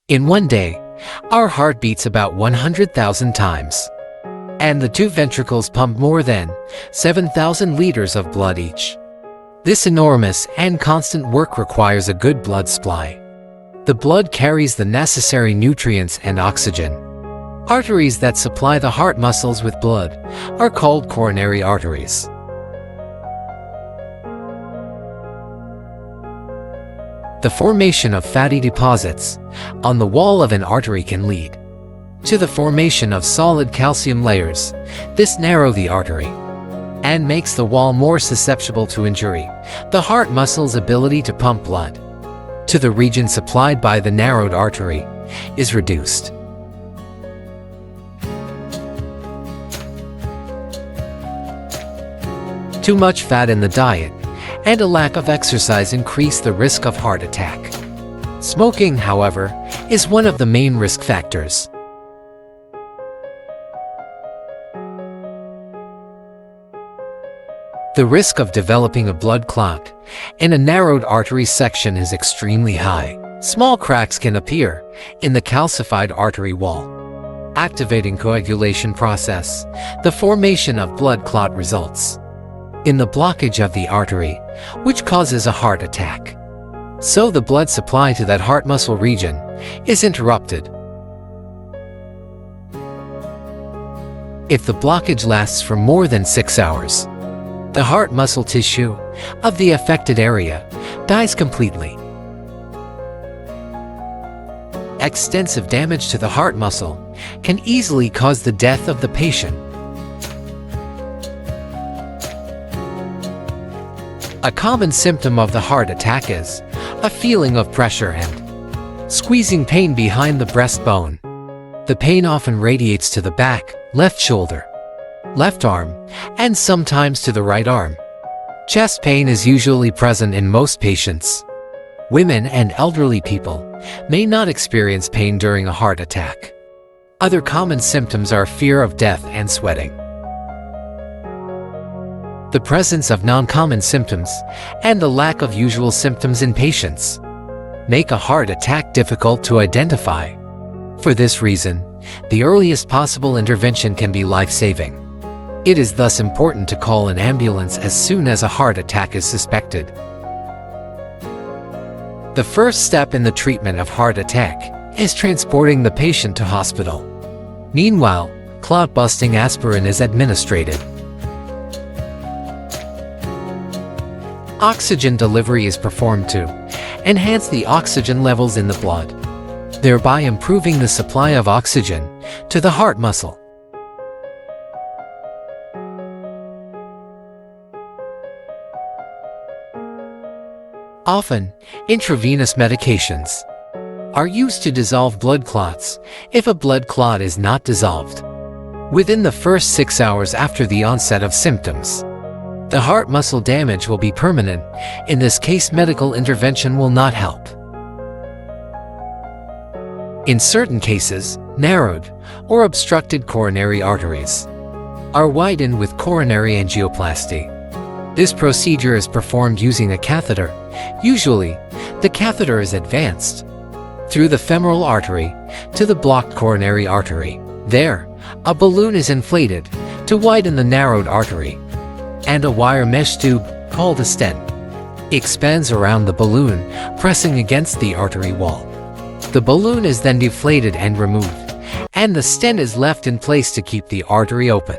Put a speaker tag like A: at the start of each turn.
A: In one day, our heart beats about 100,000 times, and the two ventricles pump more than 7,000 liters of blood each. This enormous and constant work requires a good blood supply. The blood carries the necessary nutrients and oxygen. Arteries that supply the heart muscles with blood are called coronary arteries. The formation of fatty deposits on the wall of an artery can lead to the formation of solid calcium layers. This narrows the artery and makes the wall more susceptible to injury. The heart muscle's ability to pump blood to the region supplied by the narrowed artery is reduced. Too much fat in the diet and a lack of exercise increase the risk of heart attack. Smoking, however, is one of the main risk factors. The risk of developing a blood clot in a narrowed artery section is extremely high. Small cracks can appear in the calcified artery wall, activating coagulation process. The formation of blood clot results in the blockage of the artery, which causes a heart attack. So the blood supply to that heart muscle region is interrupted. If the blockage lasts for more than 6 hours, the heart muscle tissue of the affected area dies completely. Extensive damage to the heart muscle can easily cause the death of the patient. A common symptom of the heart attack is a feeling of pressure and squeezing pain behind the breastbone. The pain often radiates to the back, left shoulder, left arm, and sometimes to the right arm. Chest pain is usually present in most patients. Women and elderly people may not experience pain during a heart attack. Other common symptoms are fear of death and sweating. The presence of non-common symptoms and the lack of usual symptoms in patients make a heart attack difficult to identify. For this reason, the earliest possible intervention can be life-saving. It is thus important to call an ambulance as soon as a heart attack is suspected. The first step in the treatment of heart attack is transporting the patient to hospital. Meanwhile, clot-busting aspirin is administered. Oxygen delivery is performed to enhance the oxygen levels in the blood, thereby improving the supply of oxygen to the heart muscle. Often, intravenous medications are used to dissolve blood clots if a blood clot is not dissolved within the first 6 hours after the onset of symptoms. The heart muscle damage will be permanent. In this case, medical intervention will not help. In certain cases, narrowed or obstructed coronary arteries are widened with coronary angioplasty. This procedure is performed using a catheter. Usually, the catheter is advanced through the femoral artery to the blocked coronary artery. There, a balloon is inflated to widen the narrowed artery, and a wire mesh tube, called a stent, expands around the balloon, pressing against the artery wall. The balloon is then deflated and removed, and the stent is left in place to keep the artery open.